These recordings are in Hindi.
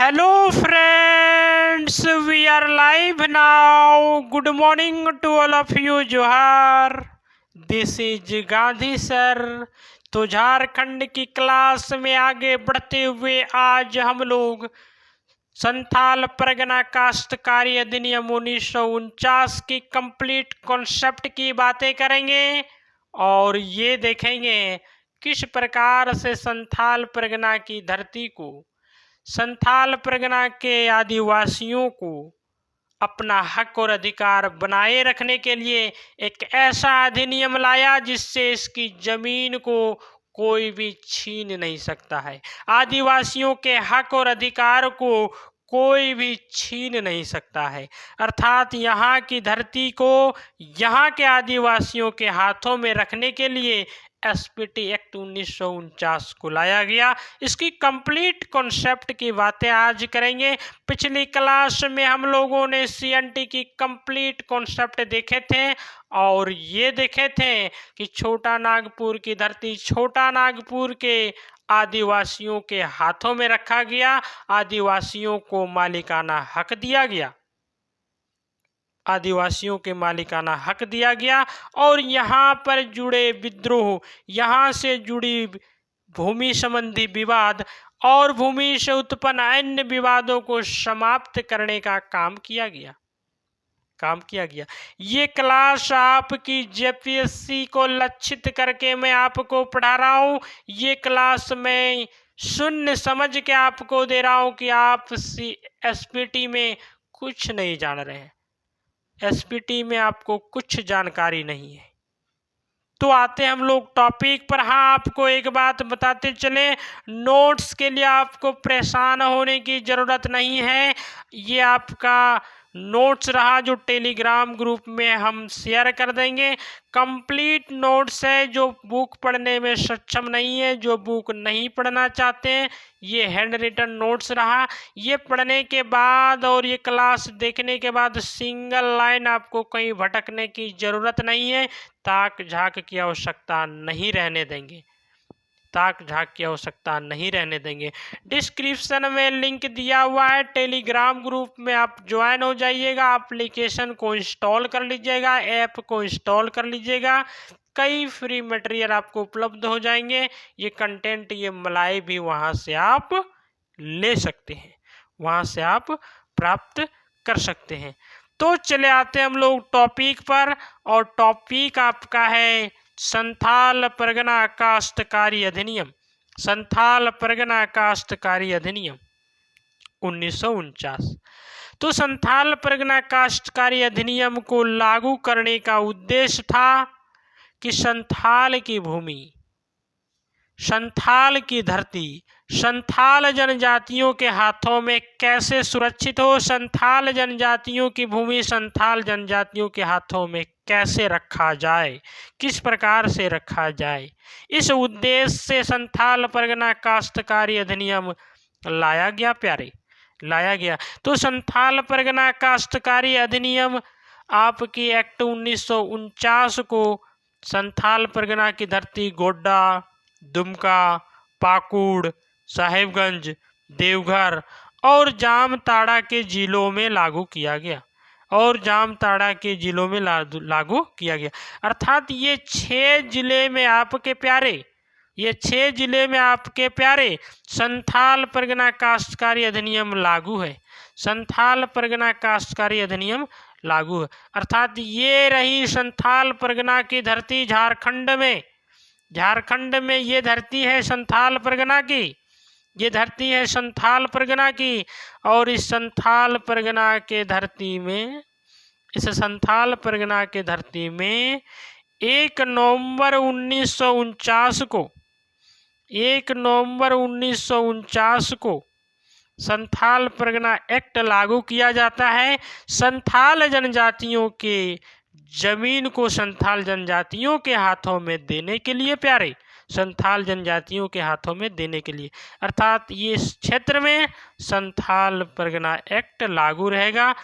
Hello friends, we are live now. Good morning to all of you. जोहार. This is Gandhi sir. तो झारखंड की क्लास में आगे बढ़ते हुए आज हम लोग संथाल परगना काश्तकारी अधिनियम 1949 की कंप्लीट कॉन्सेप्ट की बातें करेंगे और ये देखेंगे किस प्रकार से संथाल परगना की धरती को, संथाल परगना के आदिवासियों को अपना हक और अधिकार बनाए रखने के लिए एक ऐसा अधिनियम लाया जिससे इसकी जमीन को कोई भी छीन नहीं सकता है। आदिवासियों के हक और अधिकार को कोई भी छीन नहीं सकता है। अर्थात यहाँ की धरती को यहाँ के आदिवासियों के हाथों में रखने के लिए एसपीटी एक्ट 1949 को लाया गया। इसकी कंप्लीट कॉन्सेप्ट की बातें आज करेंगे। पिछली क्लास में हम लोगों ने सीएनटी की कंप्लीट कॉन्सेप्ट देखे थे और ये देखे थे कि छोटा नागपुर की धरती छोटा नागपुर के आदिवासियों के हाथों में रखा गया, आदिवासियों को मालिकाना हक दिया गया, आदिवासियों के मालिकाना हक दिया गया और यहाँ पर जुड़े विद्रोह, यहाँ से जुड़ी भूमि संबंधी विवाद और भूमि से उत्पन्न अन्य विवादों को समाप्त करने का काम किया गया। ये क्लास आपकी जेपीएससी को लक्षित करके मैं आपको पढ़ा रहा हूँ। ये क्लास मैं शून्य समझ के आपको दे रहा हूँ कि आप एसपीटी में कुछ नहीं जान रहे हैं, एसपीटी में आपको कुछ जानकारी नहीं है। तो आते हम लोग टॉपिक पर। हाँ, आपको एक बात बताते चले, नोट्स के लिए आपको परेशान होने की ज़रूरत नहीं है। ये आपका नोट्स रहा जो टेलीग्राम ग्रुप में हम शेयर कर देंगे। कंप्लीट नोट्स है। जो बुक पढ़ने में सक्षम नहीं है, जो बुक नहीं पढ़ना चाहते हैं, ये हैंड रिटन नोट्स रहा। ये पढ़ने के बाद और ये क्लास देखने के बाद सिंगल लाइन आपको कहीं भटकने की ज़रूरत नहीं है। ताक झाक की आवश्यकता नहीं रहने देंगे, ताक झाक की आवश्यकता नहीं रहने देंगे। डिस्क्रिप्शन में लिंक दिया हुआ है, टेलीग्राम ग्रुप में आप ज्वाइन हो जाइएगा, एप्लीकेशन को इंस्टॉल कर लीजिएगा, ऐप को इंस्टॉल कर लीजिएगा। कई फ्री मटेरियल आपको उपलब्ध हो जाएंगे। ये कंटेंट, ये मलाई भी वहाँ से आप ले सकते हैं, वहाँ से आप प्राप्त कर सकते हैं। तो चले आते हम लोग टॉपिक पर और टॉपिक आपका है संथाल परगना काश्तकारी अधिनियम। संथाल परगना काश्तकारी अधिनियम 1949। तो संथाल परगना काश्तकारी अधिनियम को लागू करने का उद्देश्य था कि संथाल की भूमि, संथाल की धरती संथाल जनजातियों के हाथों में कैसे सुरक्षित हो, संथाल जनजातियों की भूमि संथाल जनजातियों के हाथों में कैसे रखा जाए, किस प्रकार से रखा जाए। इस उद्देश्य से संथाल परगना काश्तकारी अधिनियम लाया गया प्यारे, लाया गया। तो संथाल परगना काश्तकारी अधिनियम आपकी एक्ट 1949 को संथाल परगना की धरती गोड्डा, दुमका, पाकुड़, साहेबगंज, देवघर और जामताड़ा के जिलों में लागू किया गया, और जामताड़ा के जिलों में लागू किया गया। अर्थात ये 6 जिले में आपके प्यारे, ये 6 जिले में आपके प्यारे संथाल परगना काश्तकारी अधिनियम लागू है, संथाल परगना काश्तकारी अधिनियम लागू है। अर्थात ये रही संथाल परगना की धरती झारखंड में, झारखंड में ये धरती है संथाल परगना की, ये धरती है संथाल परगना की। और इस संथाल परगना के धरती में, इस संथाल परगना के धरती में 1 नवंबर 1949 को, 1 नवंबर 1949 को संथाल परगना एक्ट लागू किया जाता है। संथाल जनजातियों के जमीन को संथाल जनजातियों के हाथों में देने के लिए प्यारे, संथाल जनजातियों के हाथों में देने के लिए। अर्थात ये क्षेत्र में संथाल परगना एक्ट लागू रहेगा।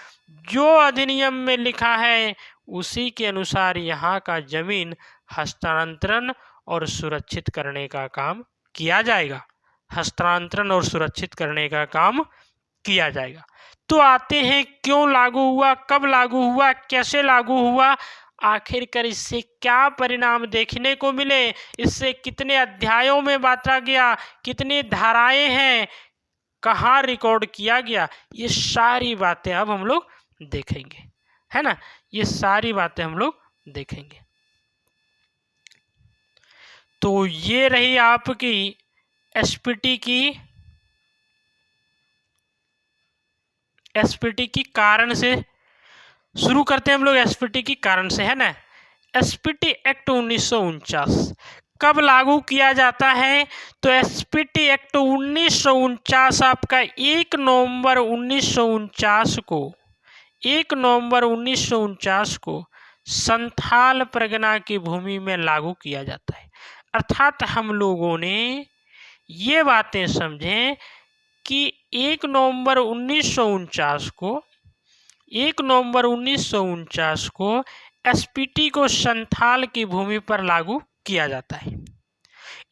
जो अधिनियम में लिखा है उसी के अनुसार यहाँ का जमीन हस्तांतरण और सुरक्षित करने का काम किया जाएगा, हस्तांतरण और सुरक्षित करने का काम किया जाएगा। तो आते हैं क्यों लागू हुआ, कब लागू हुआ, कैसे लागू हुआ, आखिरकार इससे क्या परिणाम देखने को मिले, इससे कितने अध्यायों में बांटा गया, कितनी धाराएं हैं, कहाँ रिकॉर्ड किया गया, ये सारी बातें अब हम लोग देखेंगे, है ना। ये सारी बातें हम लोग देखेंगे। तो ये रही आपकी एसपीटी की कारण से शुरू करते हैं हम लोग, एसपीटी की कारण से, है ना। एसपीटी एक्ट 1949 कब लागू किया जाता है, तो एसपीटी एक्ट 1949 आपका 1 नवंबर 1949 को 1 नवंबर 1949 को संथाल परगना की भूमि में लागू किया जाता है। अर्थात हम लोगों ने ये बातें समझें कि 1 नवंबर 1949 को 1 नवंबर 1949 को एसपीटी को संथाल की भूमि पर लागू किया जाता है।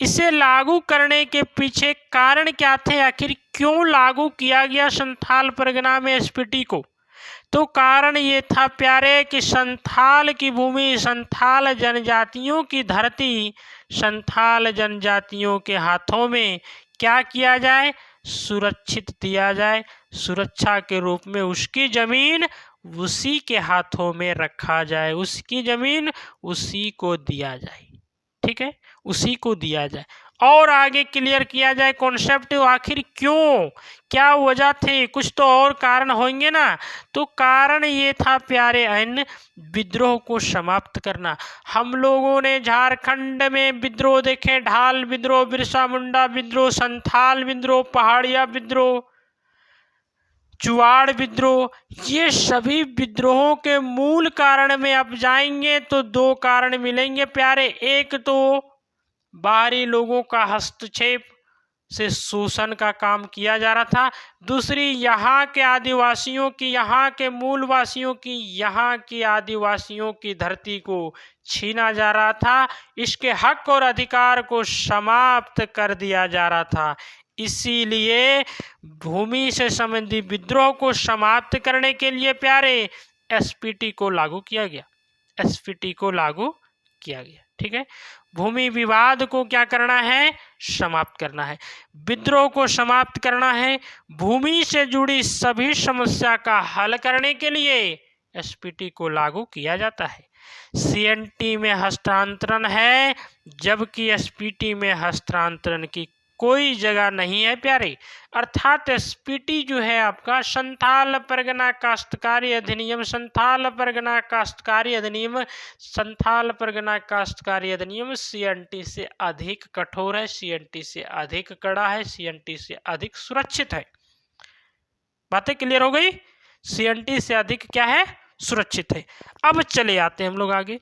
इसे लागू करने के पीछे कारण क्या थे, आखिर क्यों लागू किया गया संथाल परगना में एसपीटी को, तो कारण ये था प्यारे कि संथाल की भूमि, संथाल जनजातियों की धरती, संथाल जनजातियों के हाथों में क्या किया जाए, सुरक्षित दिया जाए, सुरक्षा के रूप में उसकी जमीन उसी के हाथों में रखा जाए, उसकी जमीन उसी को दिया जाए, ठीक है, उसी को दिया जाए। और आगे क्लियर किया जाए कॉन्सेप्ट, आखिर क्यों, क्या वजह थे, कुछ तो और कारण होंगे ना। तो कारण ये था प्यारे अन विद्रोह को समाप्त करना। हम लोगों ने झारखंड में विद्रोह देखे, ढाल विद्रोह, बिरसा मुंडा विद्रोह, संथाल विद्रोह, पहाड़िया विद्रोह, चुआड़ विद्रोह, ये सभी विद्रोहों के मूल कारण में अब जाएंगे तो 2 कारण मिलेंगे प्यारे। एक तो बाहरी लोगों का हस्तक्षेप से शोषण का काम किया जा रहा था, दूसरी यहाँ के आदिवासियों की, यहाँ के मूलवासियों की, यहाँ की आदिवासियों की धरती को छीना जा रहा था, इसके हक और अधिकार को समाप्त कर दिया जा रहा था। इसीलिए भूमि से संबंधित विद्रोह को समाप्त करने के लिए प्यारे एसपीटी को लागू किया गया, एसपीटी को लागू किया गया, ठीक है। भूमि विवाद को क्या करना है, समाप्त करना है, विद्रोह को समाप्त करना है, भूमि से जुड़ी सभी समस्या का हल करने के लिए एसपीटी को लागू किया जाता है। सीएनटी में हस्तांतरण है, जबकि एसपीटी में हस्तांतरण की कोई जगह नहीं है प्यारे। अर्थात एसपीटी जो है आपका संथाल परगना काश्तकारी अधिनियम, संथाल परगना काश्तकारी अधिनियम, संथाल परगना काश्तकारी अधिनियम सीएनटी से अधिक कठोर है, सीएनटी से अधिक कड़ा है, सीएनटी से अधिक सुरक्षित है। बातें क्लियर हो गई, सीएनटी से अधिक क्या है, सुरक्षित है। अब चले आते हैं हम लोग आगे,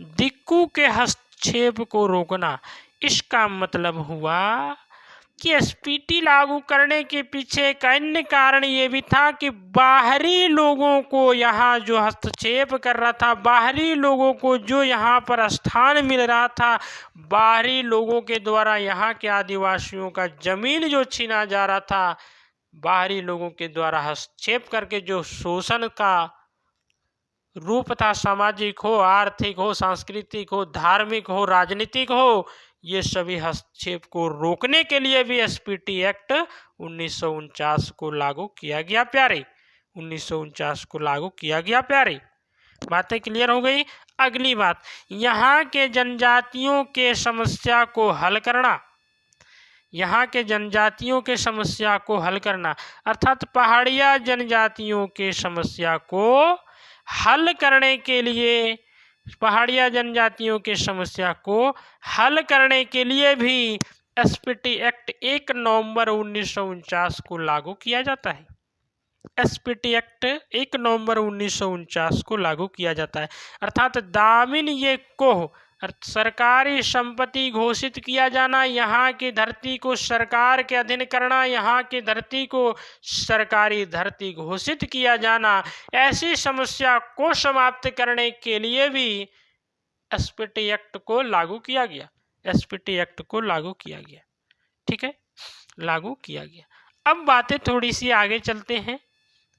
दिक्कू के हस्तक्षेप को रोकना। इसका मतलब हुआ कि एसपीटी लागू करने के पीछे एक अन्य कारण ये भी था कि बाहरी लोगों को यहाँ जो हस्तक्षेप कर रहा था, बाहरी लोगों को जो यहाँ पर स्थान मिल रहा था, बाहरी लोगों के द्वारा यहाँ के आदिवासियों का जमीन जो छीना जा रहा था, बाहरी लोगों के द्वारा हस्तक्षेप करके जो शोषण का रूप था, सामाजिक हो, आर्थिक हो, सांस्कृतिक हो, धार्मिक हो, राजनीतिक हो, ये सभी हस्तक्षेप को रोकने के लिए भी एसपीटी एक्ट 1949 को लागू किया गया प्यारे, 1949 को लागू किया गया प्यारे। बातें क्लियर हो गई। अगली बात, यहाँ के जनजातियों के समस्या को हल करना, यहाँ के जनजातियों के समस्या को हल करना, अर्थात पहाड़िया जनजातियों के समस्या को हल करने के लिए, पहाड़िया जनजातियों की समस्या को हल करने के लिए भी एसपीटी एक्ट 1 नवंबर 1949 को लागू किया जाता है। एसपीटी एक्ट 1 नवंबर 1949 को लागू किया जाता है। अर्थात दामिन ये को सरकारी संपत्ति घोषित किया जाना, यहाँ की धरती को सरकार के अधीन करना, यहाँ की धरती को सरकारी धरती घोषित किया जाना, ऐसी समस्या को समाप्त करने के लिए भी एसपीटी एक्ट को लागू किया गया, एसपीटी एक्ट को लागू किया गया, ठीक है, लागू किया गया। अब बातें थोड़ी सी आगे चलते हैं।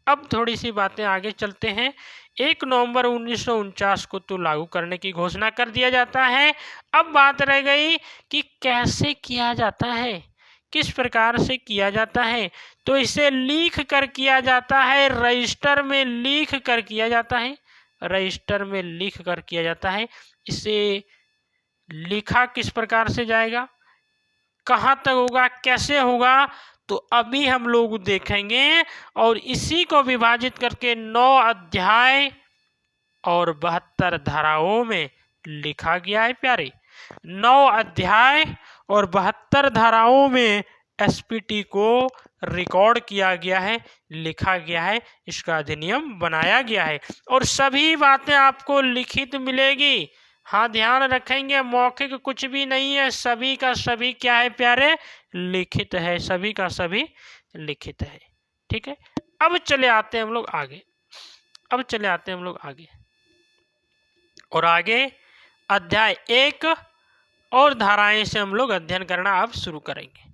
अब थोड़ी सी बातें आगे चलते हैं। 1 नवंबर 1949 को तो लागू करने की घोषणा कर दिया जाता है। अब बात रह गई कि कैसे किया जाता है, किस प्रकार से किया जाता है। तो इसे लिख कर किया जाता है, रजिस्टर में लिख कर किया जाता है, रजिस्टर में लिख कर किया जाता है। इसे लिखा किस प्रकार से जाएगा, कहाँ तक होगा, कैसे होगा, तो अभी हम लोग देखेंगे। और इसी को विभाजित करके 9 अध्याय और 72 धाराओं में लिखा गया है प्यारे। 9 अध्याय और 72 धाराओं में एसपीटी को रिकॉर्ड किया गया है, लिखा गया है, इसका अधिनियम बनाया गया है और सभी बातें आपको लिखित मिलेगी। हाँ, ध्यान रखेंगे, मौखिक कुछ भी नहीं है, सभी का सभी क्या है प्यारे, लिखित है, सभी का सभी लिखित है। ठीक है, अब चले आते हैं हम लोग आगे। अब चले आते हैं हम लोग आगे और आगे अध्याय 1 और धाराएं से हम लोग अध्ययन करना अब शुरू करेंगे।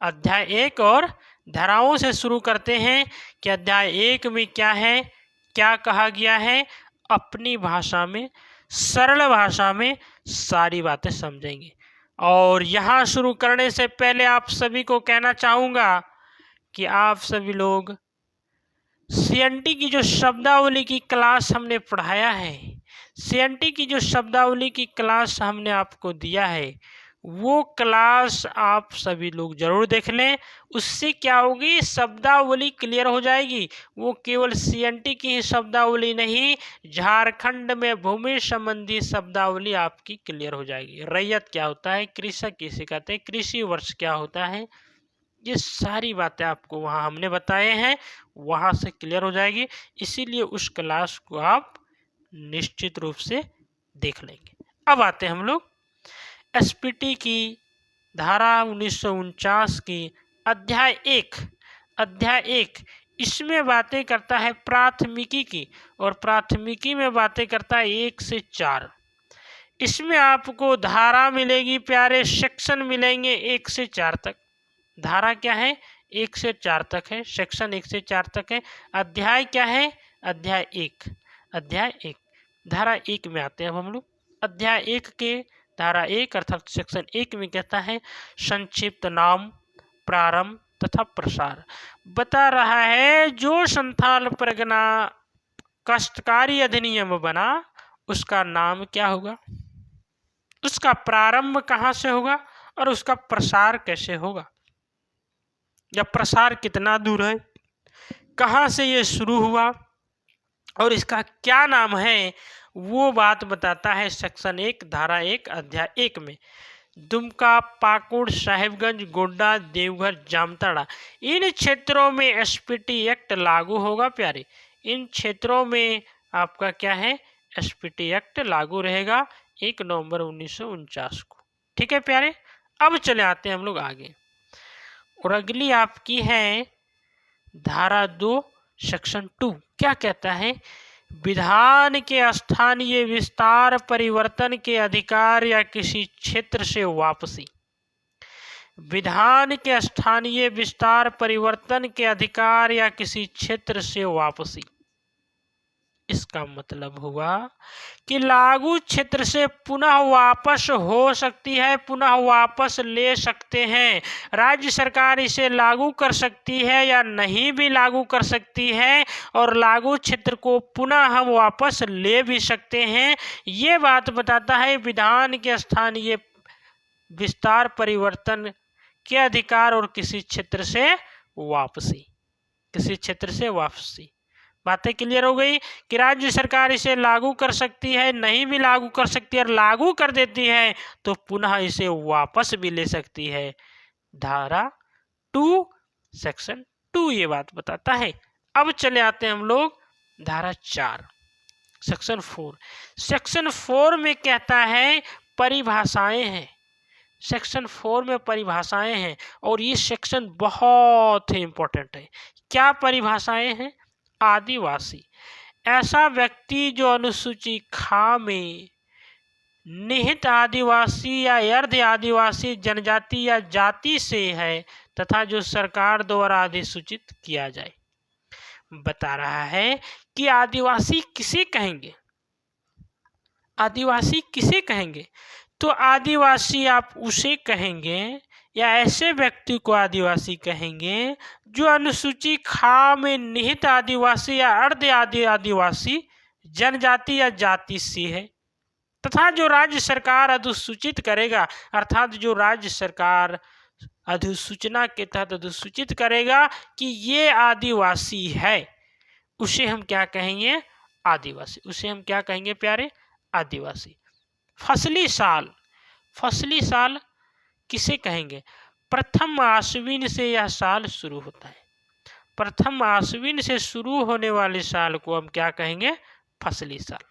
अध्याय 1 और धाराओं से शुरू करते हैं कि अध्याय 1 में क्या है, क्या कहा गया है। अपनी भाषा में, सरल भाषा में सारी बातें समझेंगे। और यहाँ शुरू करने से पहले आप सभी को कहना चाहूँगा कि आप सभी लोग सीएनटी की जो शब्दावली की क्लास हमने पढ़ाया है, सीएनटी की जो शब्दावली की क्लास हमने आपको दिया है, वो क्लास आप सभी लोग जरूर देख लें। उससे क्या होगी, शब्दावली क्लियर हो जाएगी। वो केवल सीएनटी की ही शब्दावली नहीं, झारखंड में भूमि संबंधी शब्दावली आपकी क्लियर हो जाएगी। रैयत क्या होता है, कृषक किसे कहते हैं, कृषि वर्ष क्या होता है, ये सारी बातें आपको वहाँ हमने बताए हैं, वहाँ से क्लियर हो जाएगी। इसीलिए उस क्लास को आप निश्चित रूप से देख लेंगे। अब आते हैं हम लोग एसपीटी की धारा 1949 की अध्याय 1। अध्याय 1 इसमें बातें करता है प्राथमिकी की, और प्राथमिकी में बातें करता है 1 से 4। इसमें आपको धारा मिलेगी प्यारे, सेक्शन मिलेंगे 1 से 4 तक। धारा क्या है, 1 से 4 तक है, सेक्शन 1 से 4 तक है। अध्याय क्या है, अध्याय 1। अध्याय 1 धारा 1 में आते हैं अब हम लोग। अध्याय 1 के धारा 1 अर्थात सेक्शन 1 में कहता है संक्षिप्त नाम, प्रारंभ तथा प्रसार। बता रहा है जो संथाल परगना कष्टकारी अधिनियम बना उसका नाम क्या होगा, उसका प्रारंभ कहाँ से होगा और उसका प्रसार कैसे होगा, या प्रसार कितना दूर है, कहाँ से ये शुरू हुआ और इसका क्या नाम है, वो बात बताता है सेक्शन 1 धारा 1 अध्याय 1 में। दुमका, पाकुड़, साहिबगंज, गोड्डा, देवघर, जामताड़ा, इन क्षेत्रों में एसपीटी एक्ट लागू होगा प्यारे। इन क्षेत्रों में आपका क्या है, एसपीटी एक्ट लागू रहेगा 1 नवंबर 1949 को। ठीक है प्यारे, अब चले आते हैं हम लोग आगे और अगली आपकी है धारा 2 सेक्शन 2। क्या कहता है, विधान के स्थानीय विस्तार परिवर्तन के अधिकार या किसी क्षेत्र से वापसी। विधान के स्थानीय विस्तार परिवर्तन के अधिकार या किसी क्षेत्र से वापसी, इसका मतलब हुआ कि लागू क्षेत्र से पुनः वापस हो सकती है, पुनः वापस ले सकते हैं। राज्य सरकार इसे लागू कर सकती है या नहीं भी लागू कर सकती है, और लागू क्षेत्र को पुनः हम वापस ले भी सकते हैं। ये बात बताता है विधान के स्थानीय विस्तार परिवर्तन के अधिकार और किसी क्षेत्र से वापसी, किसी क्षेत्र से वापसी। बातें क्लियर हो गई कि राज्य सरकार इसे लागू कर सकती है, नहीं भी लागू कर सकती है, और लागू कर देती है तो पुनः इसे वापस भी ले सकती है। धारा 2 सेक्शन 2 ये बात बताता है। अब चले आते हैं हम लोग धारा 4 सेक्शन 4। सेक्शन 4 में कहता है परिभाषाएं हैं। सेक्शन 4 में परिभाषाएं हैं और ये सेक्शन बहुत ही इंपॉर्टेंट है। क्या परिभाषाएं हैं, आदिवासी, ऐसा व्यक्ति जो अनुसूची खा में निहित आदिवासी या अर्ध आदिवासी जनजाति या जाति से है तथा जो सरकार द्वारा अधिसूचित किया जाए। बता रहा है कि आदिवासी किसे कहेंगे, आदिवासी किसे कहेंगे, तो आदिवासी आप उसे कहेंगे या ऐसे व्यक्ति को आदिवासी कहेंगे जो अनुसूची ख में निहित आदिवासी या अर्ध आदिवासी जनजाति या जाति से है, तथा जो राज्य सरकार अधिसूचित करेगा, अर्थात जो राज्य सरकार अधिसूचना के तहत अधिसूचित करेगा कि ये आदिवासी है, उसे हम क्या कहेंगे, आदिवासी। उसे हम क्या कहेंगे प्यारे, आदिवासी। फसली साल, फसली साल किसे कहेंगे, प्रथम आश्विन से यह साल शुरू होता है। प्रथम आश्विन से शुरू होने वाले साल को हम क्या कहेंगे, फसली साल।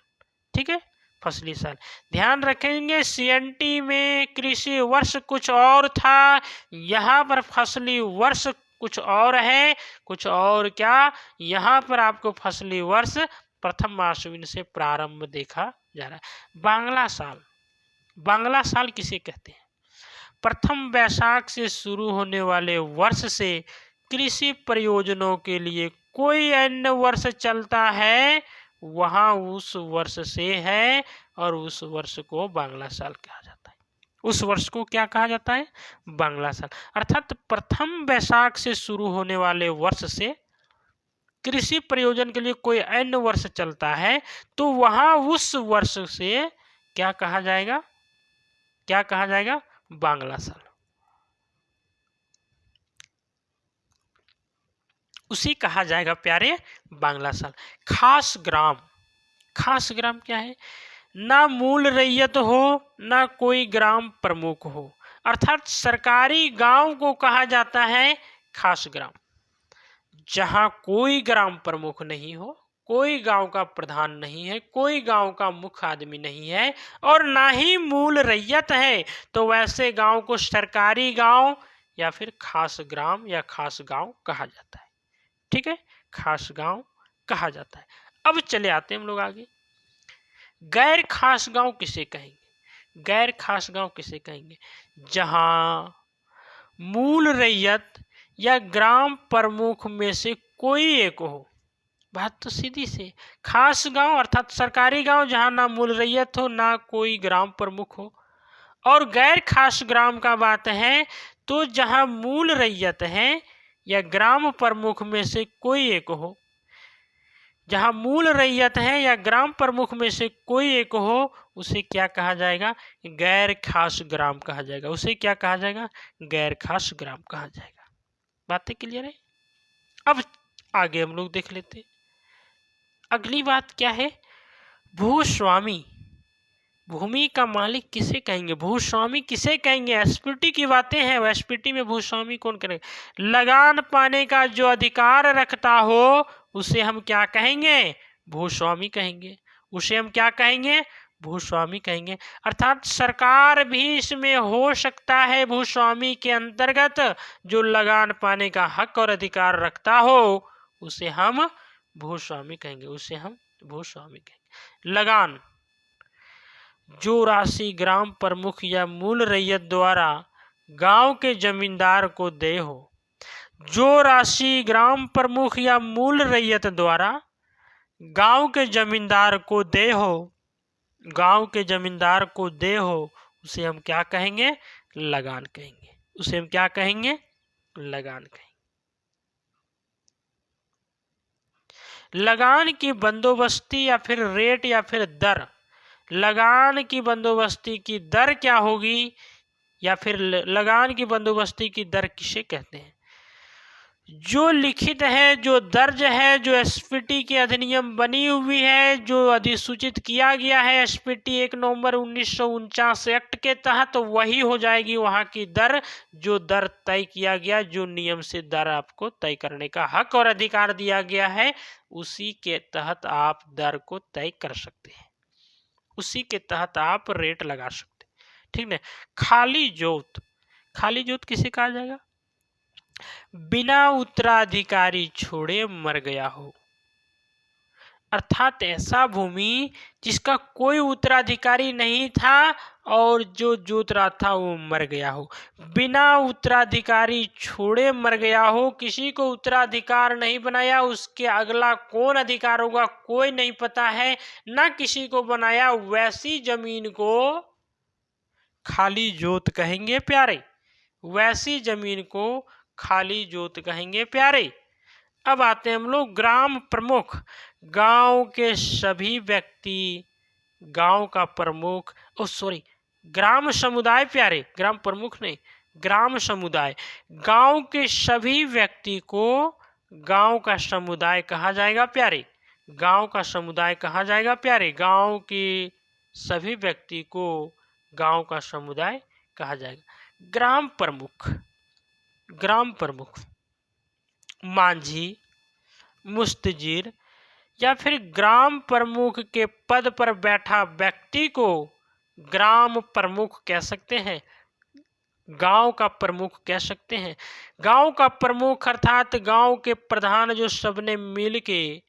ठीक है, फसली साल। ध्यान रखेंगे सीएनटी में कृषि वर्ष कुछ और था, यहाँ पर फसली वर्ष कुछ और है, कुछ और क्या, यहाँ पर आपको फसली वर्ष प्रथम आश्विन से प्रारंभ देखा जा रहा है। बांग्ला साल, बांग्ला साल किसे कहते हैं, प्रथम वैशाख से शुरू होने वाले वर्ष से कृषि प्रयोजनों के लिए कोई अन्य वर्ष चलता है, वहाँ उस वर्ष से है और उस वर्ष को बांग्ला साल कहा जाता है। उस वर्ष को क्या कहा जाता है, बांग्ला साल। अर्थात प्रथम वैशाख से शुरू होने वाले वर्ष से कृषि प्रयोजन के लिए कोई अन्य वर्ष चलता है तो वहाँ उस वर्ष से क्या कहा जाएगा, क्या कहा जाएगा, बांग्ला साल। उसी कहा जाएगा प्यारे बांग्ला साल। खास ग्राम, खास ग्राम क्या है, ना मूल रैयत हो ना कोई ग्राम प्रमुख हो, अर्थात सरकारी गांव को कहा जाता है खास ग्राम। जहां कोई ग्राम प्रमुख नहीं हो, कोई गांव का प्रधान नहीं है, कोई गांव का मुख्य आदमी नहीं है और ना ही मूल रैयत है, तो वैसे गांव को सरकारी गांव या फिर खास ग्राम या खास गांव कहा जाता है। ठीक है, खास गांव कहा जाता है। अब चले आते हैं हम लोग आगे। गैर खास गांव किसे कहेंगे, गैर खास गांव किसे कहेंगे, जहां मूल रैयत या ग्राम प्रमुख में से कोई एक हो। बात तो सीधी से, खास गांव अर्थात सरकारी गांव जहां ना मूल रैयत हो ना कोई ग्राम प्रमुख हो, और गैर खास ग्राम का बात है तो जहां मूल रैयत है या ग्राम प्रमुख में से कोई एक हो। जहां मूल रैयत है या ग्राम प्रमुख में से कोई एक हो, उसे क्या कहा जाएगा, गैर खास ग्राम कहा जाएगा। उसे क्या कहा जाएगा, गैर खास ग्राम कहा जाएगा। बातें क्लियर है। अब आगे हम लोग देख लेते हैं। अगली बात क्या है, भूस्वामी, भूमि का मालिक किसे कहेंगे, भूस्वामी किसे कहेंगे। एसपीटी की बातें हैं, एसपीटी में भूस्वामी कौन करेगा, लगान पाने का जो अधिकार रखता हो उसे हम क्या कहेंगे, भूस्वामी कहेंगे। उसे हम क्या कहेंगे, भूस्वामी कहेंगे। अर्थात सरकार भी इसमें हो सकता है भूस्वामी के अंतर्गत, जो लगान पाने का हक और अधिकार रखता हो उसे हम भूस्वामी कहेंगे, उसे हम भूस्वामी कहेंगे। लगान, जो राशि ग्राम प्रमुख या मूल रैयत द्वारा गांव के जमींदार को दे हो, जो राशि ग्राम प्रमुख या मूल रैयत द्वारा गांव के जमींदार को दे हो, गांव के जमींदार को दे हो, उसे हम क्या कहेंगे, लगान कहेंगे। उसे हम क्या कहेंगे, लगान कहेंगे। लगान की बंदोबस्ती या फिर रेट या फिर दर, लगान की बंदोबस्ती की दर क्या होगी या फिर लगान की बंदोबस्ती की दर किसे कहते हैं, जो लिखित है, जो दर्ज है, जो एसपीटी के अधिनियम बनी हुई है, जो अधिसूचित किया गया है एसपीटी 1 नवंबर 1949 एक्ट के तहत, तो वही हो जाएगी वहां की दर, जो दर तय किया गया, जो नियम से दर आपको तय करने का हक और अधिकार दिया गया है, उसी के तहत आप दर को तय कर सकते हैं, उसी के तहत आप रेट लगा सकते हैं। ठीक है। खाली जोत, खाली जोत किसे कहा जाएगा, बिना उत्तराधिकारी छोड़े मर गया हो, अर्थात ऐसा भूमि जिसका कोई उत्तराधिकारी नहीं था और जो जोत रहा था वो मर गया हो, बिना उत्तराधिकारी छोड़े मर गया हो, किसी को उत्तराधिकार नहीं बनाया, उसके अगला कौन अधिकार होगा कोई नहीं पता है, ना किसी को बनाया, वैसी जमीन को खाली जोत कहेंगे प्यारे, वैसी जमीन को खाली जोत कहेंगे प्यारे। अब आते हैं हम लोग ग्राम प्रमुख। गांव के सभी व्यक्ति, गांव का प्रमुख, सॉरी ग्राम समुदाय प्यारे, ग्राम प्रमुख नहीं, ग्राम समुदाय। गांव के सभी व्यक्ति को गांव का समुदाय कहा जाएगा प्यारे, गांव का समुदाय कहा जाएगा प्यारे। गांव के सभी व्यक्ति को गांव का समुदाय कहा जाएगा। ग्राम प्रमुख, ग्राम प्रमुख मांझी, मुस्तजीर या फिर ग्राम प्रमुख के पद पर बैठा व्यक्ति को ग्राम प्रमुख कह सकते हैं, गांव का प्रमुख कह सकते हैं। गांव का प्रमुख अर्थात गांव के प्रधान जो सबने मिल के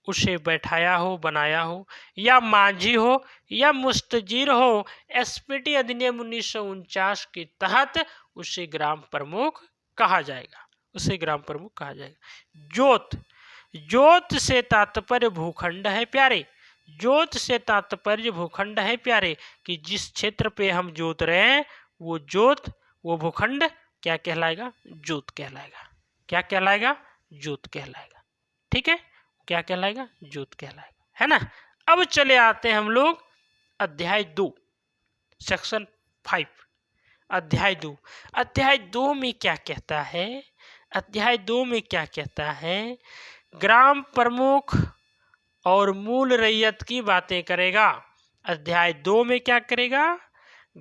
उसे बैठाया हो, बनाया हो, या मांझी हो या मुस्तजीर हो, एसपीटी अधिनियम 1949 के तहत उसे ग्राम प्रमुख कहा जाएगा, उसे ग्राम प्रमुख कहा जाएगा। जोत, जोत से तात्पर्य भूखंड है प्यारे, जोत से तात्पर्य भूखंड है प्यारे, कि जिस क्षेत्र पे हम जोत रहे हैं वो जोत, वो भूखंड क्या कहलाएगा, जोत कहलाएगा। क्या कहलाएगा, जोत कहलाएगा। ठीक है, क्या कहलाएगा, जोत कहलाएगा, है ना। अब चले आते हैं हम लोग अध्याय 2 सेक्शन 5, अध्याय 2। अध्याय 2 में क्या कहता है, अध्याय 2 में क्या कहता है, ग्राम प्रमुख और मूल रैयत की बातें करेगा। अध्याय 2 में क्या करेगा,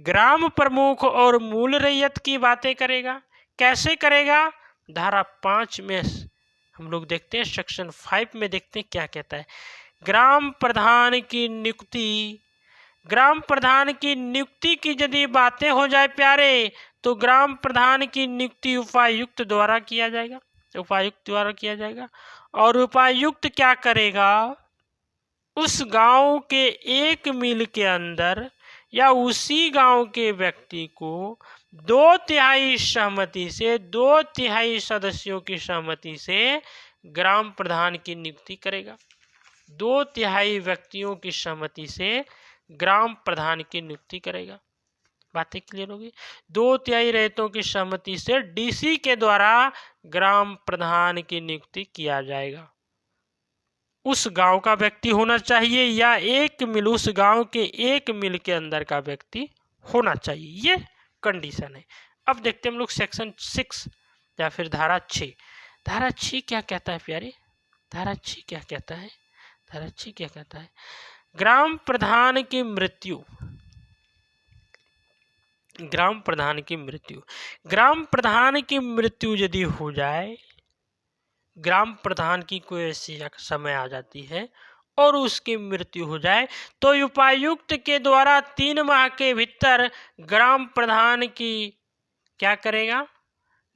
ग्राम प्रमुख और मूल रैयत की बातें करेगा। कैसे करेगा, धारा 5 में हम लोग देखते हैं, सेक्शन 5 में देखते हैं क्या कहता है। ग्राम प्रधान की नियुक्ति, ग्राम प्रधान की नियुक्ति की यदि बातें हो जाए प्यारे, तो ग्राम प्रधान की नियुक्ति उपायुक्त द्वारा किया जाएगा, उपायुक्त द्वारा किया जाएगा। और उपायुक्त क्या करेगा, उस गांव के एक मील के अंदर या उसी गांव के व्यक्ति को 2/3 सहमति से, 2/3 सदस्यों की सहमति से ग्राम प्रधान की नियुक्ति करेगा। 2/3 व्यक्तियों की सहमति से ग्राम प्रधान की नियुक्ति करेगा। बातें क्लियर होगी। 2/3 रैयतों की सहमति से डीसी के द्वारा ग्राम प्रधान की नियुक्ति किया जाएगा। उस गांव का व्यक्ति होना चाहिए या एक मील, उस गांव के एक मील के अंदर का व्यक्ति होना चाहिए, ये कंडीशन है। अब देखते हैं हम लोग सेक्शन 6 या फिर धारा 6। धारा 6 क्या कहता है प्यारे, धारा 6 क्या कहता है, धारा 6 क्या कहता है, ग्राम प्रधान की मृत्यु, ग्राम प्रधान की मृत्यु, ग्राम प्रधान की मृत्यु यदि हो जाए, ग्राम प्रधान की कोई ऐसी समय आ जाती है और उसकी मृत्यु हो जाए, तो उपायुक्त के द्वारा 3 माह के भीतर ग्राम प्रधान की क्या करेगा,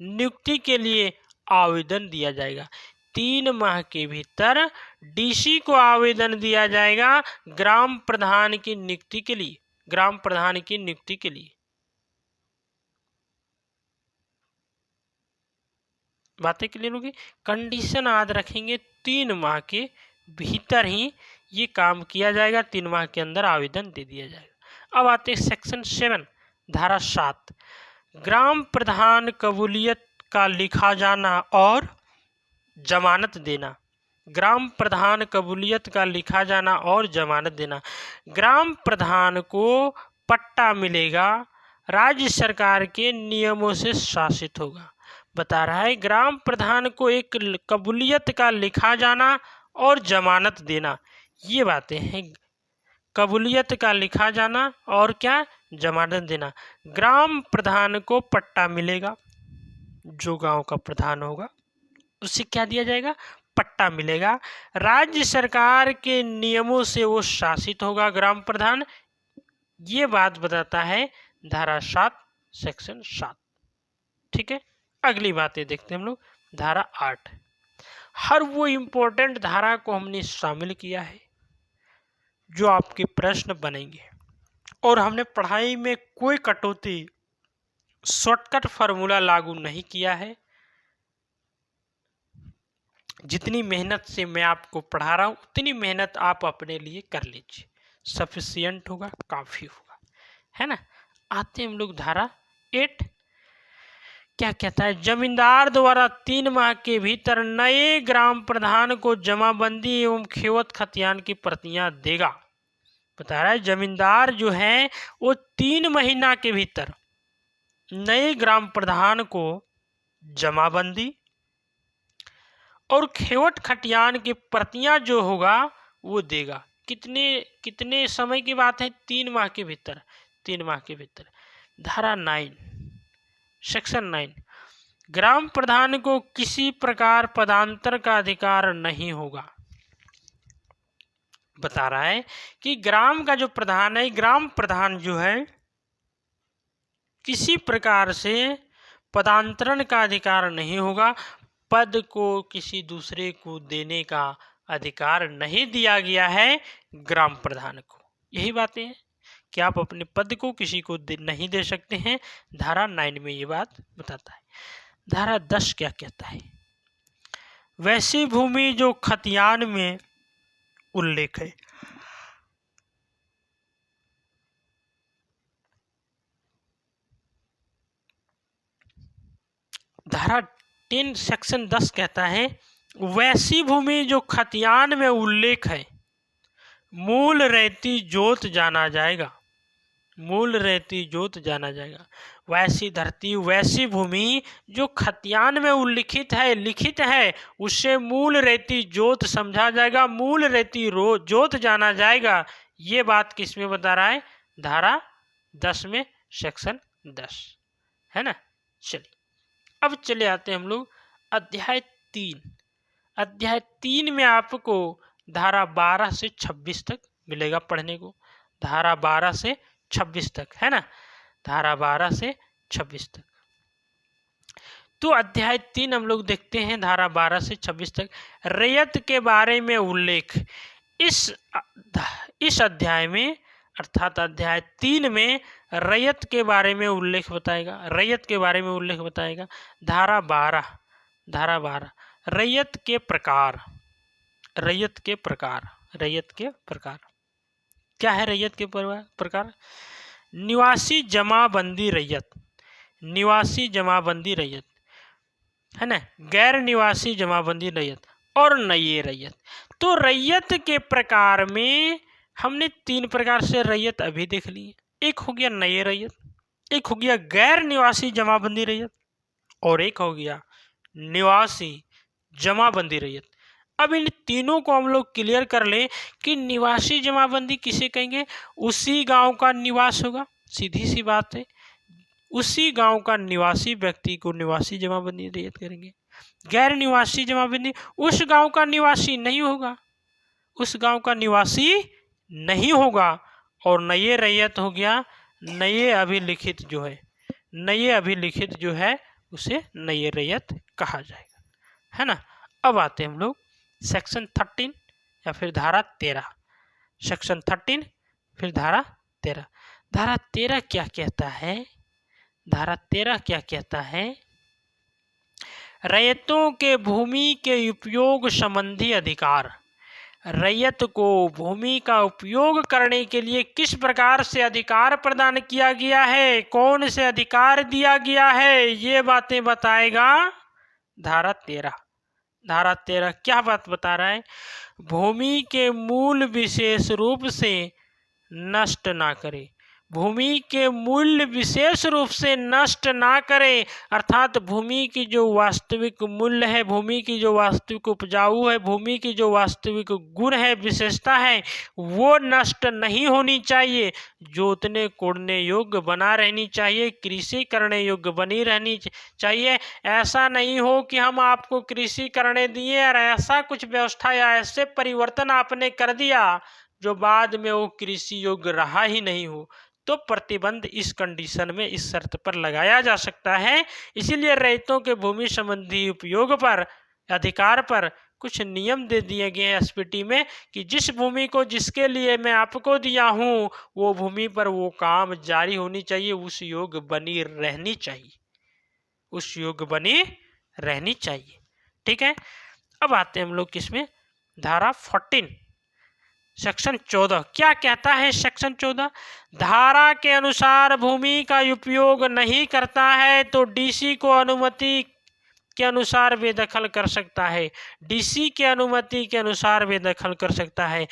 नियुक्ति के लिए आवेदन दिया जाएगा। 3 माह के भीतर डीसी को आवेदन दिया जाएगा ग्राम प्रधान की नियुक्ति के लिए, ग्राम प्रधान की नियुक्ति के लिए। बातें क्लियर होगी। कंडीशन याद रखेंगे, 3 माह के भीतर ही ये काम किया जाएगा, 3 माह के अंदर आवेदन दे दिया जाएगा। अब आते हैं सेक्शन 7 धारा 7, ग्राम प्रधान कबूलियत का लिखा जाना और जमानत देना। ग्राम प्रधान कबूलियत का लिखा जाना और जमानत देना। ग्राम प्रधान को पट्टा मिलेगा, राज्य सरकार के नियमों से शासित होगा। बता रहा है ग्राम प्रधान को एक कबूलियत का लिखा जाना और जमानत देना, ये बातें हैं। कबूलियत का लिखा जाना और क्या, जमानत देना। ग्राम प्रधान को पट्टा मिलेगा, जो गांव का प्रधान होगा उसे क्या दिया जाएगा, पट्टा मिलेगा। राज्य सरकार के नियमों से वो शासित होगा ग्राम प्रधान, ये बात बताता है धारा 7 सेक्शन 7। ठीक है, अगली बातें देखते हैं हम लोग, धारा 8, हर वो इम्पोर्टेंट धारा को हमने शामिल किया है जो आपके प्रश्न बनेंगे। और हमने पढ़ाई में कोई कटौती, शॉर्टकट फार्मूला लागू नहीं किया है। जितनी मेहनत से मैं आपको पढ़ा रहा हूं उतनी मेहनत आप अपने लिए कर लीजिए, सफिशियंट होगा, काफी होगा, है ना। आते हम लोग धारा 8। क्या कहता है? जमींदार द्वारा 3 माह के भीतर नए ग्राम प्रधान को जमाबंदी एवं खेवत खतियान की प्रतियां देगा। बता रहा है जमींदार जो है वो 3 महीना के भीतर नए ग्राम प्रधान को जमाबंदी और खेवट खतियान की प्रतियां जो होगा वो देगा। कितने समय की बात है? 3 माह के भीतर। 3 माह के भीतर। धारा 9 सेक्शन 9, ग्राम प्रधान को किसी प्रकार पदांतर का अधिकार नहीं होगा। बता रहा है कि ग्राम का जो प्रधान है, ग्राम प्रधान जो है किसी प्रकार से पदांतरण का अधिकार नहीं होगा। पद को किसी दूसरे को देने का अधिकार नहीं दिया गया है ग्राम प्रधान को। यही बातें हैं कि आप अपने पद को किसी को नहीं दे सकते हैं। धारा 9 में ये बात बताता है। धारा 10 क्या कहता है? वैसी भूमि जो खतियान में उल्लेख है। धारा 10 सेक्शन 10 कहता है वैसी भूमि जो खतियान में उल्लेख है मूल रहती जोत जाना जाएगा। मूल रहती जोत जाना जाएगा। वैसी धरती, वैसी भूमि जो खतियान में उल्लिखित है, लिखित है, उससे मूल रहती जोत समझा जाएगा, मूल रहती जोत जाना जाएगा। ये बात किसमें बता रहा है? धारा 10 में, सेक्शन 10, है ना। चलिए अब चले आते हैं हम लोग अध्याय 3। अध्याय 3 में आपको धारा 12 से 26 तक मिलेगा पढ़ने को। धारा 12 से 26 तक, है ना। धारा 12 से 26 तक। तो अध्याय 3 हम लोग देखते हैं, धारा 12 से 26 तक रैयत के बारे में उल्लेख। इस अध्याय में अर्थात अध्याय 3 में रैयत के बारे में उल्लेख बताएगा। रैयत के बारे में उल्लेख बताएगा। धारा 12 रैयत के प्रकार। रैयत के प्रकार। रैयत के प्रकार क्या है? रैयत के प्रकार निवासी जमाबंदी रैयत, निवासी जमाबंदी रैयत, है ना, गैर निवासी जमाबंदी रैयत और नये रैयत। तो रैयत के प्रकार में हमने 3 प्रकार से रैयत अभी देख ली। एक हो गया नये रैयत, एक हो गया गैर निवासी जमाबंदी रैयत और एक हो गया निवासी जमाबंदी रैयत। अब इन तीनों को हम लोग क्लियर कर ले कि निवासी जमाबंदी किसे कहेंगे? उसी गांव का निवास होगा, सीधी सी बात है। उसी गांव का निवासी व्यक्ति को निवासी जमाबंदी रैयत करेंगे। गैर निवासी जमाबंदी उस गांव का निवासी नहीं होगा, उस गांव का निवासी नहीं होगा। और नये रैयत हो गया नये अभिलिखित जो है, नये अभिलिखित जो है उसे नये रैयत कहा जाएगा, है ना। अब आते हैं हम लोग सेक्शन 13 या फिर धारा 13। सेक्शन 13 फिर धारा 13। धारा 13 क्या कहता है? धारा 13 क्या कहता है? रैयतों के भूमि के उपयोग संबंधी अधिकार। रैयत को भूमि का उपयोग करने के लिए किस प्रकार से अधिकार प्रदान किया गया है, कौन से अधिकार दिया गया है, ये बातें बताएगा धारा 13। धारा 13 क्या बात बता रहा है? भूमि के मूल विशेष रूप से नष्ट ना करे। भूमि के मूल्य विशेष रूप से नष्ट ना करे, अर्थात भूमि की जो वास्तविक मूल्य है, भूमि की जो वास्तविक उपजाऊ है, भूमि की जो वास्तविक गुण है, विशेषता है, वो नष्ट नहीं होनी चाहिए। जोतने कोड़ने योग्य बना रहनी चाहिए, कृषि करने योग्य बनी रहनी चाहिए। ऐसा नहीं हो कि हम आपको कृषि करने दिए और ऐसा कुछ व्यवस्था या ऐसे परिवर्तन आपने कर दिया जो बाद में वो कृषि योग्य रहा ही नहीं हो, तो प्रतिबंध इस कंडीशन में, इस शर्त पर लगाया जा सकता है। इसीलिए रैयतों के भूमि संबंधी उपयोग पर, अधिकार पर कुछ नियम दे दिए गए हैं एसपीटी में कि जिस भूमि को जिसके लिए मैं आपको दिया हूं वो भूमि पर वो काम जारी होनी चाहिए, उस योग्य बनी रहनी चाहिए, उस योग्य बनी रहनी चाहिए। ठीक है, अब आते हैं हम लोग किसमें, धारा 14 सेक्शन 14 क्या कहता है। सेक्शन 14 धारा के अनुसार भूमि का उपयोग नहीं करता है तो डीसी को अनुमति के अनुसार बेदखल कर सकता है, डीसी के अनुमति के अनुसार बेदखल कर सकता है।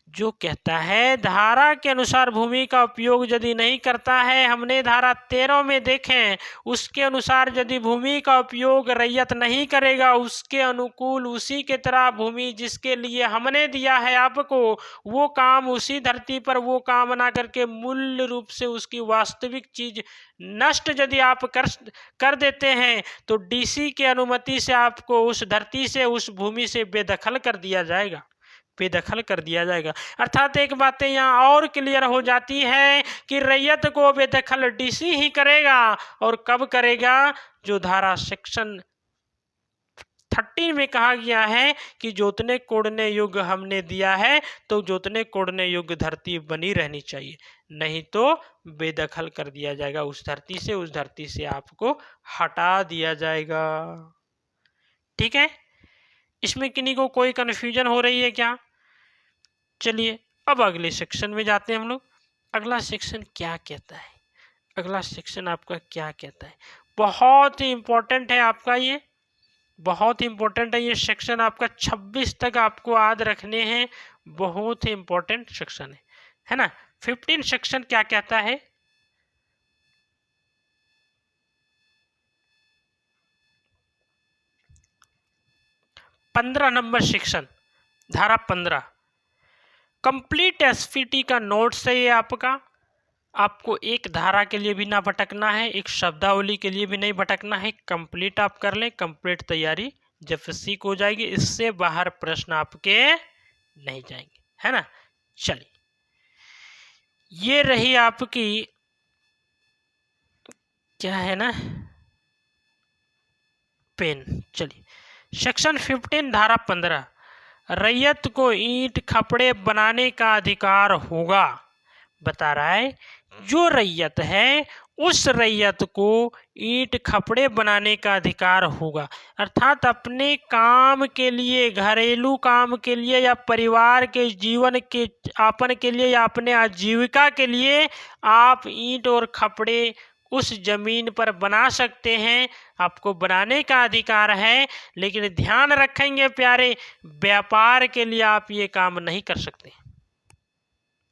जो कहता है धारा के अनुसार भूमि का उपयोग यदि नहीं करता है, हमने धारा 13 में देखें, उसके अनुसार यदि भूमि का उपयोग रैयत नहीं करेगा उसके अनुकूल उसी के तरह भूमि जिसके लिए हमने दिया है आपको वो काम उसी धरती पर वो काम ना करके मूल रूप से उसकी वास्तविक चीज नष्ट यदि आप कर देते हैं तो डीसी के अनुमति से आपको उस धरती से उस भूमि से बेदखल कर दिया जाएगा, बेदखल कर दिया जाएगा। अर्थात एक बातें यहाँ और क्लियर हो जाती है कि रैयत को बेदखल डीसी ही करेगा, और कब करेगा, जो धारा सेक्शन 13 में कहा गया है कि जोतने कोड़ने योग्य हमने दिया है तो जोतने कोड़ने योग्य धरती बनी रहनी चाहिए, नहीं तो बेदखल कर दिया जाएगा उस धरती से आपको हटा दिया जाएगा। ठीक है, इसमें किन्हीं को कोई कंफ्यूजन हो रही है क्या? चलिए अब अगले सेक्शन में जाते हैं हम लोग। अगला सेक्शन क्या कहता है, अगला सेक्शन आपका क्या कहता है, बहुत ही इंपॉर्टेंट है आपका, ये बहुत ही इंपॉर्टेंट है ये सेक्शन आपका, 26 तक आपको याद रखने हैं, बहुत ही इंपॉर्टेंट सेक्शन है ना। 15 सेक्शन क्या कहता है, पंद्रह नंबर सेक्शन धारा 15 कंप्लीट एसपीटी का नोट्स है ये आपका। आपको एक धारा के लिए भी ना भटकना है, एक शब्दावली के लिए भी नहीं भटकना है, कंप्लीट आप कर लें, कंप्लीट तैयारी जब सीख हो जाएगी, इससे बाहर प्रश्न आपके नहीं जाएंगे, है ना। चलिए ये रही आपकी क्या है ना पेन। चलिए सेक्शन 15 धारा 15 रैयत को ईंट खपड़े बनाने का अधिकार होगा, बता रहा है जो रैयत है उस रैयत को ईंट खपड़े बनाने का अधिकार होगा। अर्थात अपने काम के लिए, घरेलू काम के लिए या परिवार के जीवन के यापन के लिए या अपने आजीविका के लिए आप ईंट और खपड़े उस जमीन पर बना सकते हैं, आपको बनाने का अधिकार है। लेकिन ध्यान रखेंगे प्यारे, व्यापार के लिए आप ये काम नहीं कर सकते।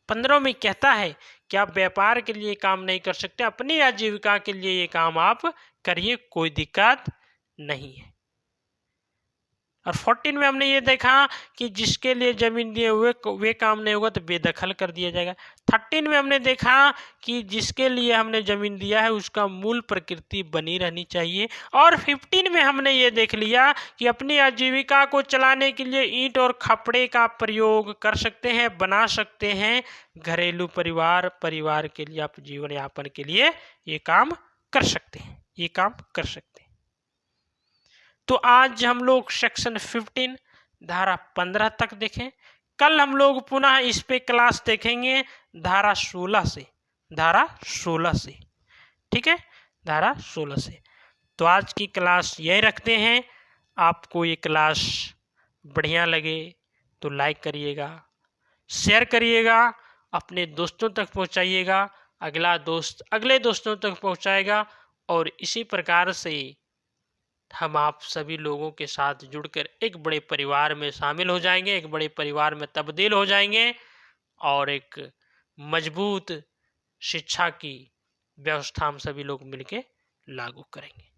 15 में कहता है कि आप व्यापार के लिए काम नहीं कर सकते, अपनी आजीविका के लिए ये काम आप करिए, कोई दिक्कत नहीं है। और 14 में हमने ये देखा कि जिसके लिए जमीन दिए हुए वे काम नहीं होगा तो बेदखल कर दिया जाएगा। 13 में हमने देखा कि जिसके लिए हमने जमीन दिया है उसका मूल प्रकृति बनी रहनी चाहिए। और 15 में हमने ये देख लिया कि अपनी आजीविका को चलाने के लिए ईंट और खपड़े का प्रयोग कर सकते हैं, बना सकते हैं। घरेलू परिवार के लिए आप जीवन यापन के लिए ये काम कर सकते हैं, ये काम कर सकते हैं। तो आज हम लोग सेक्शन 15 धारा 15 तक देखें, कल हम लोग पुनः इस पे क्लास देखेंगे धारा 16 से, धारा 16 से। ठीक है, धारा 16 से। तो आज की क्लास यही रखते हैं। आपको ये क्लास बढ़िया लगे तो लाइक करिएगा, शेयर करिएगा, अपने दोस्तों तक पहुंचाइएगा, अगला दोस्त अगले दोस्तों तक पहुंचाएगा, और इसी प्रकार से हम आप सभी लोगों के साथ जुड़कर एक बड़े परिवार में शामिल हो जाएंगे, एक बड़े परिवार में तब्दील हो जाएंगे और एक मजबूत शिक्षा की व्यवस्था हम सभी लोग मिलकर लागू करेंगे।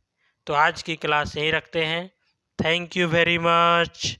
तो आज की क्लास यहीं रखते हैं। Thank you very much.